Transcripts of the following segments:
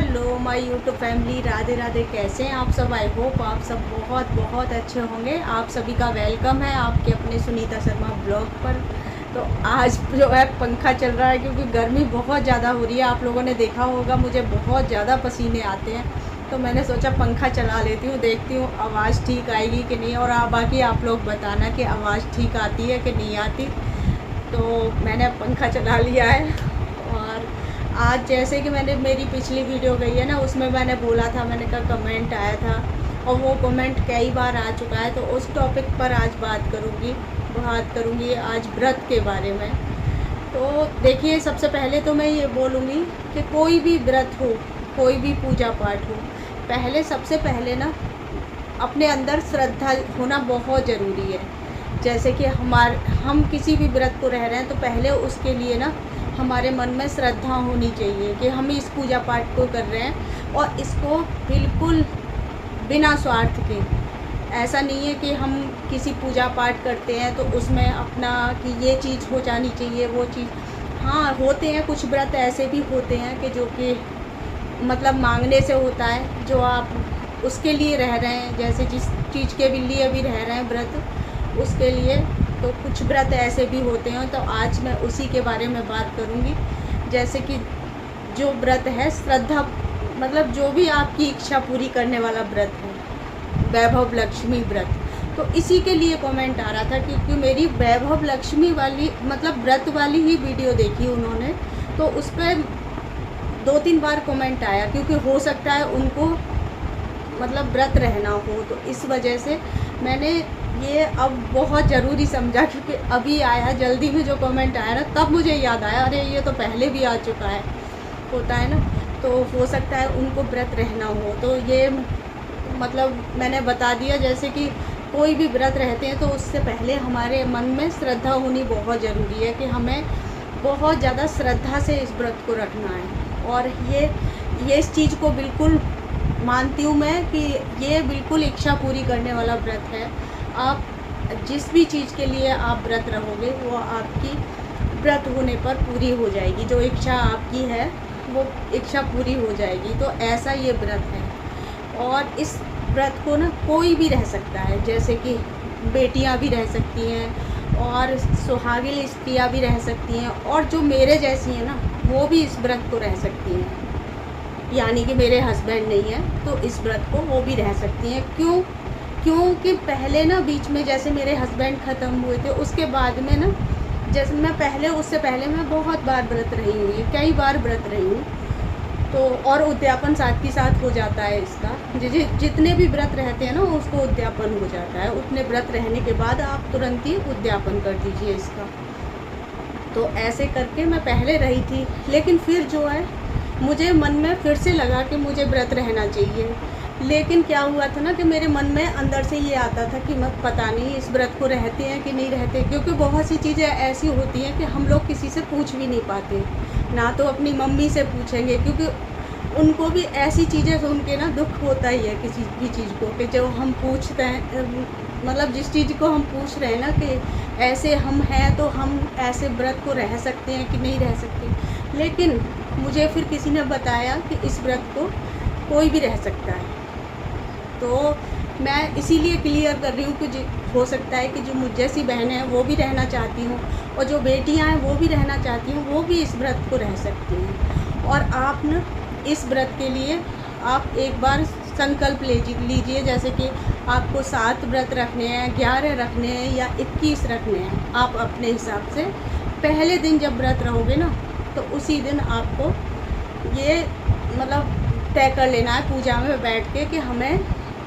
Hello my YouTube family, Radhe Radhe. कैसे हैं आप सब? आई होप आप सब बहुत बहुत अच्छे होंगे। आप सभी का वेलकम है आपके अपने सुनीता शर्मा ब्लॉग पर। तो आज जो है पंखा चल रहा है क्योंकि गर्मी बहुत ज़्यादा हो रही है। आप लोगों ने देखा होगा मुझे बहुत ज़्यादा पसीने आते हैं, तो मैंने सोचा पंखा चला लेती हूँ, देखती हूँ आवाज़ ठीक आएगी कि नहीं। और बाकी आप लोग बताना कि आवाज़ ठीक आती है कि नहीं आती। तो मैंने पंखा चला लिया है। और आज जैसे कि मैंने मेरी पिछली वीडियो गई है ना, उसमें मैंने बोला था, मैंने कहा कमेंट आया था और वो कमेंट कई बार आ चुका है, तो उस टॉपिक पर आज बात करूँगी आज व्रत के बारे में। तो देखिए, सबसे पहले तो मैं ये बोलूँगी कि कोई भी व्रत हो, कोई भी पूजा पाठ हो, सबसे पहले ना अपने अंदर श्रद्धा होना बहुत ज़रूरी है। जैसे कि हम किसी भी व्रत को रह रहे हैं तो पहले उसके लिए ना हमारे मन में श्रद्धा होनी चाहिए कि हम इस पूजा पाठ को कर रहे हैं और इसको बिल्कुल बिना स्वार्थ के। ऐसा नहीं है कि हम किसी पूजा पाठ करते हैं तो उसमें अपना कि ये चीज़ हो जानी चाहिए, वो चीज़। हाँ, होते हैं कुछ व्रत ऐसे भी होते हैं कि जो कि मतलब मांगने से होता है, जो आप उसके लिए रह रहे हैं, जैसे जिस चीज़ के लिए भी रह रहे हैं व्रत, उसके लिए। तो कुछ व्रत ऐसे भी होते हैं, तो आज मैं उसी के बारे में बात करूँगी। जैसे कि जो व्रत है श्रद्धा, मतलब जो भी आपकी इच्छा पूरी करने वाला व्रत है, वैभव लक्ष्मी व्रत। तो इसी के लिए कमेंट आ रहा था क्योंकि मेरी वैभव लक्ष्मी वाली मतलब व्रत वाली ही वीडियो देखी उन्होंने, तो उस पर 2-3 बार कमेंट आया क्योंकि हो सकता है उनको मतलब व्रत रहना हो। तो इस वजह से मैंने ये अब बहुत ज़रूरी समझा, क्योंकि अभी आया जल्दी में जो कमेंट आया ना, तब मुझे याद आया, अरे ये तो पहले भी आ चुका है, होता है ना। तो हो सकता है उनको व्रत रहना हो, तो ये मतलब मैंने बता दिया। जैसे कि कोई भी व्रत रहते हैं तो उससे पहले हमारे मन में श्रद्धा होनी बहुत ज़रूरी है कि हमें बहुत ज़्यादा श्रद्धा से इस व्रत को रखना है। और ये इस चीज़ को बिल्कुल मानती हूँ मैं कि ये बिल्कुल इच्छा पूरी करने वाला व्रत है। आप जिस भी चीज़ के लिए आप व्रत रहोगे वो आपकी व्रत होने पर पूरी हो जाएगी। जो इच्छा आपकी है वो इच्छा पूरी हो जाएगी। तो ऐसा ये व्रत है। और इस व्रत को ना कोई भी रह सकता है, जैसे कि बेटियां भी रह सकती हैं और सुहागिन स्त्रियाँ भी रह सकती हैं, और जो मेरे जैसी हैं ना वो भी इस व्रत को रह सकती हैं। यानी कि मेरे हस्बैंड नहीं है तो इस व्रत को वो भी रह सकती हैं। क्योंकि पहले ना बीच में जैसे मेरे हस्बैंड ख़त्म हुए थे, उसके बाद में ना जैसे मैं उससे पहले मैं बहुत बार व्रत रही हूँ, कई बार व्रत रही हूँ। तो और उद्यापन साथ के साथ हो जाता है इसका। जितने भी व्रत रहते हैं ना उसको उद्यापन हो जाता है। उतने व्रत रहने के बाद आप तुरंत ही उद्यापन कर दीजिए इसका। तो ऐसे करके मैं पहले रही थी, लेकिन फिर जो है मुझे मन में फिर से लगा कि मुझे व्रत रहना चाहिए। लेकिन क्या हुआ था ना कि मेरे मन में अंदर से ये आता था कि मत पता नहीं इस व्रत को रहते हैं कि नहीं रहते, क्योंकि बहुत सी चीज़ें ऐसी होती हैं कि हम लोग किसी से पूछ भी नहीं पाते। ना तो अपनी मम्मी से पूछेंगे, क्योंकि उनको भी ऐसी चीज़ें सुन के ना दुख होता ही है किसी भी चीज़ को, कि जो हम पूछते हैं मतलब जिस चीज़ को हम पूछ रहे हैं ना कि ऐसे हम हैं तो हम ऐसे व्रत को रह सकते हैं कि नहीं रह सकते। लेकिन मुझे फिर किसी ने बताया कि इस व्रत को कोई भी रह सकता है। तो मैं इसीलिए क्लियर कर रही हूँ कि हो सकता है कि जो मुझ जैसी बहनें हैं वो भी रहना चाहती हूँ, और जो बेटियाँ हैं वो भी रहना चाहती हूँ, वो भी इस व्रत को रह सकती हैं। और आप ना इस व्रत के लिए आप एक बार संकल्प लीजिए, जैसे कि आपको 7 व्रत रखने हैं, 11 रखने हैं या 21 रखने हैं। आप अपने हिसाब से पहले दिन जब व्रत रहोगे ना तो उसी दिन आपको ये मतलब तय कर लेना है पूजा में बैठ के कि हमें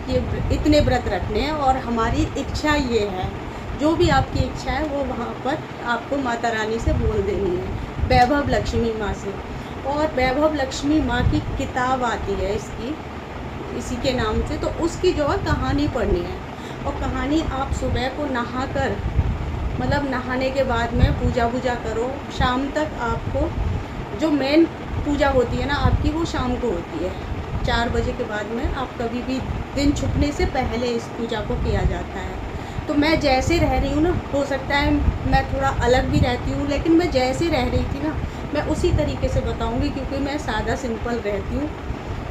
ये इतने व्रत रखने हैं और हमारी इच्छा ये है। जो भी आपकी इच्छा है वो वहाँ पर आपको माता रानी से बोल देनी है, वैभव लक्ष्मी माँ से। और वैभव लक्ष्मी माँ की किताब आती है इसी के नाम से, तो उसकी जो है कहानी पढ़नी है। और कहानी आप सुबह को नहाकर मतलब नहाने के बाद में पूजा करो, शाम तक आपको जो मेन पूजा होती है ना आपकी, वो शाम को होती है 4 बजे के बाद में। आप कभी भी दिन छुपने से पहले इस पूजा को किया जाता है। तो मैं जैसे रह रही हूँ ना, हो सकता है मैं थोड़ा अलग भी रहती हूँ, लेकिन मैं जैसे रह रही थी ना मैं उसी तरीके से बताऊँगी, क्योंकि मैं सादा सिंपल रहती हूँ।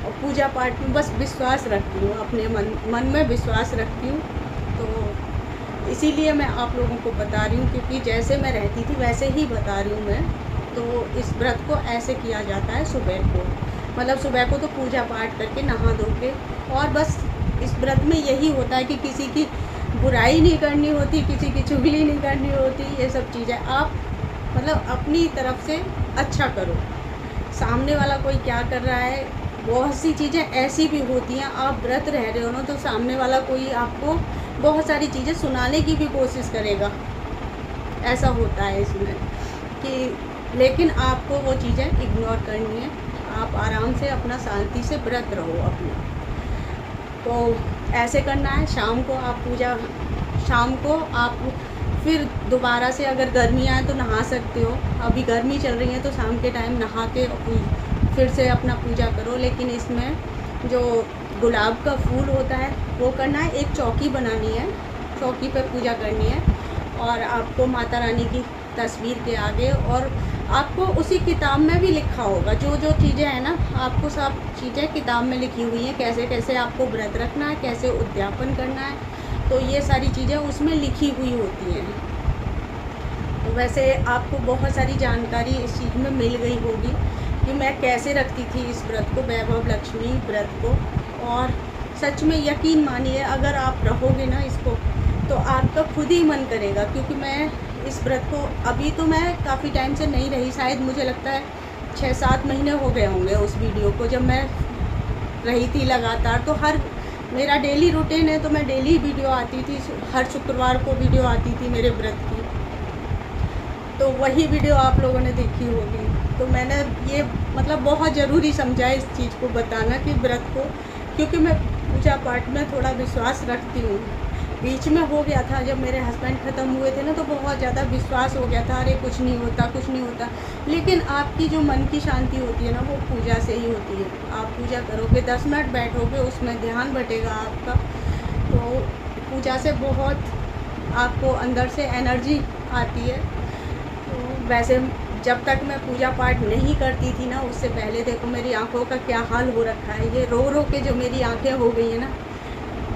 और पूजा पाठ में बस विश्वास रखती हूँ, अपने मन में विश्वास रखती हूँ। तो इसीलिए मैं आप लोगों को बता रही हूँ, क्योंकि जैसे मैं रहती थी वैसे ही बता रही हूँ मैं। तो इस व्रत को ऐसे किया जाता है सुबह को, मतलब सुबह को तो पूजा पाठ करके नहा धो के, और बस इस व्रत में यही होता है कि किसी की बुराई नहीं करनी होती, किसी की चुगली नहीं करनी होती। ये सब चीज़ें आप मतलब अपनी तरफ से अच्छा करो। सामने वाला कोई क्या कर रहा है, बहुत सी चीज़ें ऐसी भी होती हैं, आप व्रत रह रहे हो ना, तो सामने वाला कोई आपको बहुत सारी चीज़ें सुनाने की भी कोशिश करेगा। ऐसा होता है इसमें कि, लेकिन आपको वो चीज़ें इग्नोर करनी है। आप आराम से अपना शांति से व्रत रहो अपना। तो ऐसे करना है। शाम को आप पूजा, शाम को आप फिर दोबारा से अगर गर्मी आए तो नहा सकते हो। अभी गर्मी चल रही है तो शाम के टाइम नहा के फिर से अपना पूजा करो। लेकिन इसमें जो गुलाब का फूल होता है वो करना है। एक चौकी बनानी है, चौकी पे पूजा करनी है, और आपको माता रानी की तस्वीर के आगे, और आपको उसी किताब में भी लिखा होगा जो जो चीज़ें हैं ना, आपको सब चीज़ें किताब में लिखी हुई हैं, कैसे कैसे आपको व्रत रखना है, कैसे उद्यापन करना है। तो ये सारी चीज़ें उसमें लिखी हुई होती हैं। तो वैसे आपको बहुत सारी जानकारी इस चीज़ में मिल गई होगी कि मैं कैसे रखती थी इस व्रत को, वैभव लक्ष्मी व्रत को। और सच में यकीन मानिए, अगर आप रहोगे ना इसको, तो आपका खुद ही मन करेगा। क्योंकि मैं इस व्रत को, अभी तो मैं काफ़ी टाइम से नहीं रही, शायद मुझे लगता है 6-7 महीने हो गए होंगे उस वीडियो को, जब मैं रही थी लगातार। तो हर मेरा डेली रूटीन है, तो मैं डेली वीडियो आती थी, हर शुक्रवार को वीडियो आती थी मेरे व्रत की। तो वही वीडियो आप लोगों ने देखी होगी। तो मैंने ये मतलब बहुत ज़रूरी समझा इस चीज़ को बताना कि व्रत को, क्योंकि मैं पूजा पाठ में थोड़ा विश्वास रखती हूँ। बीच में हो गया था, जब मेरे हस्बैंड ख़त्म हुए थे ना, तो बहुत ज़्यादा विश्वास हो गया था, अरे कुछ नहीं होता, कुछ नहीं होता। लेकिन आपकी जो मन की शांति होती है ना, वो पूजा से ही होती है। आप पूजा करोगे, 10 मिनट बैठोगे, उसमें ध्यान बटेगा आपका, तो पूजा से बहुत आपको अंदर से एनर्जी आती है। तो वैसे जब तक मैं पूजा पाठ नहीं करती थी ना, उससे पहले देखो मेरी आँखों का क्या हाल हो रखा है। ये रो रो के जो मेरी आँखें हो गई हैं ना,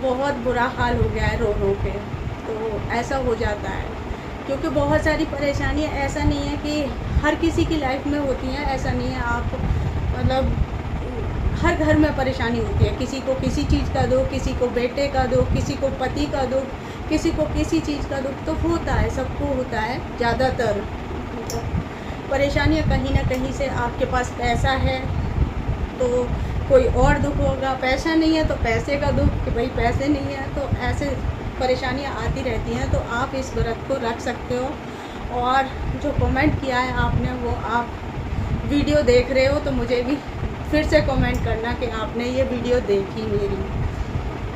बहुत बुरा हाल हो गया है रो रो के। तो ऐसा हो जाता है, क्योंकि बहुत सारी परेशानियाँ, ऐसा नहीं है कि हर किसी की लाइफ में होती हैं, ऐसा नहीं है। आप मतलब हर घर में परेशानी होती है, किसी को किसी चीज़ का दुख, किसी को बेटे का दुख, किसी को पति का दुख, किसी को किसी चीज़ का दुख, तो होता है, सबको होता है। ज़्यादातर परेशानियाँ कहीं ना कहीं से, आपके पास पैसा है तो कोई और दुख होगा, पैसा नहीं है तो पैसे का दुख कि भाई पैसे नहीं है, तो ऐसे परेशानियाँ आती रहती हैं। तो आप इस व्रत को रख सकते हो। और जो कमेंट किया है आपने, वो आप वीडियो देख रहे हो तो मुझे भी फिर से कमेंट करना कि आपने ये वीडियो देखी मेरी।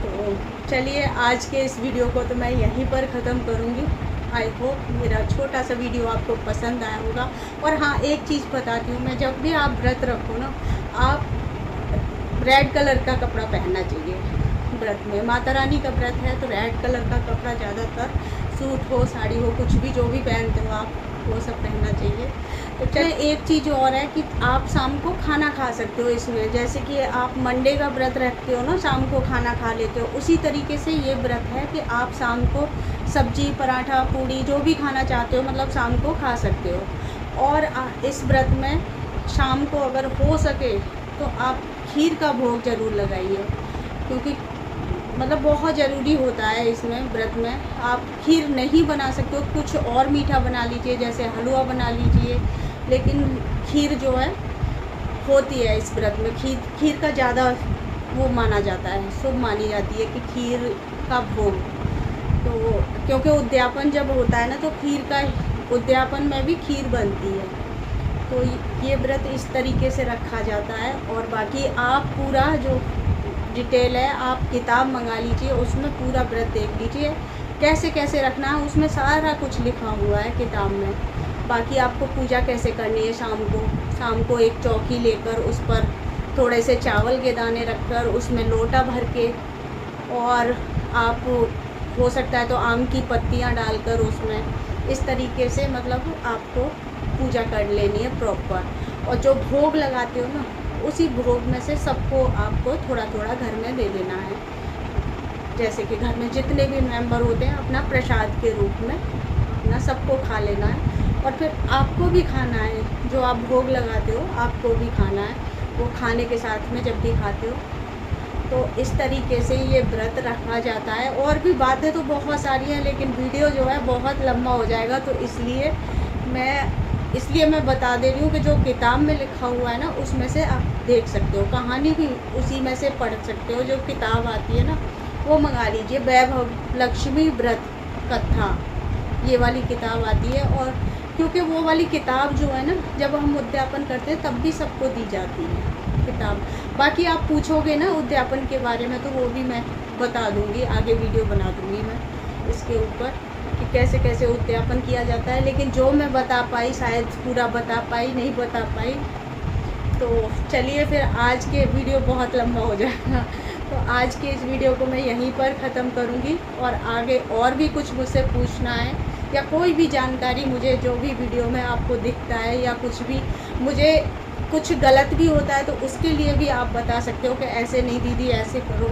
तो चलिए, आज के इस वीडियो को तो मैं यहीं पर ख़त्म करूँगी। आई होप मेरा छोटा सा वीडियो आपको पसंद आया होगा। और हाँ, एक चीज़ बताती हूँ मैं, जब भी आप व्रत रखो ना, आप रेड कलर का कपड़ा पहनना चाहिए व्रत में। माता रानी का व्रत है तो रेड कलर का कपड़ा, ज़्यादातर सूट हो, साड़ी हो, कुछ भी जो भी पहनते हो आप, वो सब पहनना चाहिए। तो चलिए, एक चीज़ और है कि आप शाम को खाना खा सकते हो इसमें। जैसे कि आप मंडे का व्रत रखते हो ना, शाम को खाना खा लेते हो, उसी तरीके से ये व्रत है कि आप शाम को सब्जी, पराठा, पूड़ी, जो भी खाना चाहते हो, मतलब शाम को खा सकते हो। और इस व्रत में शाम को अगर हो सके तो आप खीर का भोग ज़रूर लगाइए, क्योंकि मतलब बहुत ज़रूरी होता है इसमें व्रत में। आप खीर नहीं बना सकते हो, कुछ और मीठा बना लीजिए, जैसे हलवा बना लीजिए, लेकिन खीर जो है होती है इस व्रत में। खीर का ज़्यादा वो माना जाता है, शुभ मानी जाती है कि खीर का भोग। तो क्योंकि उद्यापन जब होता है ना, तो खीर का उद्यापन में भी खीर बनती है। तो ये व्रत इस तरीके से रखा जाता है। और बाकी आप पूरा जो डिटेल है, आप किताब मंगा लीजिए, उसमें पूरा व्रत देख लीजिए कैसे कैसे रखना है, उसमें सारा कुछ लिखा हुआ है किताब में। बाकी आपको पूजा कैसे करनी है, शाम को एक चौकी लेकर उस पर थोड़े से चावल के दाने रखकर, उसमें लोटा भर के, और आप हो सकता है तो आम की पत्तियां डालकर उसमें, इस तरीके से मतलब आपको पूजा कर लेनी है प्रॉपर। और जो भोग लगाते हो ना, उसी भोग में से सबको आपको थोड़ा थोड़ा घर में दे देना है। जैसे कि घर में जितने भी मेंबर होते हैं अपना प्रसाद के रूप में अपना सबको खा लेना है। और फिर आपको भी खाना है, जो आप भोग लगाते हो आपको भी खाना है, वो खाने के साथ में जब भी खाते हो। तो इस तरीके से ये व्रत रखा जाता है। और भी बातें तो बहुत सारी हैं, लेकिन वीडियो जो है बहुत लंबा हो जाएगा, तो इसलिए मैं बता दे रही हूँ कि जो किताब में लिखा हुआ है ना उसमें से आप देख सकते हो, कहानी भी उसी में से पढ़ सकते हो। जो किताब आती है ना वो मंगा लीजिए, वैभव लक्ष्मी व्रत कथा, ये वाली किताब आती है। और क्योंकि वो वाली किताब जो है ना जब हम उद्यापन करते हैं तब भी सबको दी जाती है किताब। बाकी आप पूछोगे ना उद्यापन के बारे में तो वो भी मैं बता दूंगी, आगे वीडियो बना दूंगी मैं इसके ऊपर कि कैसे कैसे उद्यापन किया जाता है। लेकिन जो मैं बता पाई शायद पूरा बता पाई, नहीं बता पाई। तो चलिए फिर आज के वीडियो बहुत लंबा हो जाएगा, तो आज के इस वीडियो को मैं यहीं पर ख़त्म करूँगी। और आगे और भी कुछ मुझसे पूछना है या कोई भी जानकारी मुझे जो भी वीडियो में आपको दिखता है या कुछ भी मुझे कुछ गलत भी होता है तो उसके लिए भी आप बता सकते हो कि ऐसे नहीं दीदी ऐसे करो,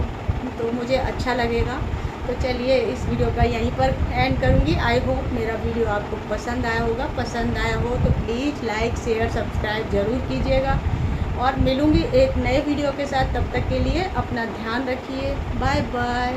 तो मुझे अच्छा लगेगा। तो चलिए इस वीडियो का यहीं पर एंड करूँगी। आई होप मेरा वीडियो आपको पसंद आया होगा। पसंद आया हो तो प्लीज़ लाइक शेयर सब्सक्राइब ज़रूर कीजिएगा। और मिलूँगी एक नए वीडियो के साथ, तब तक के लिए अपना ध्यान रखिए। Bye bye.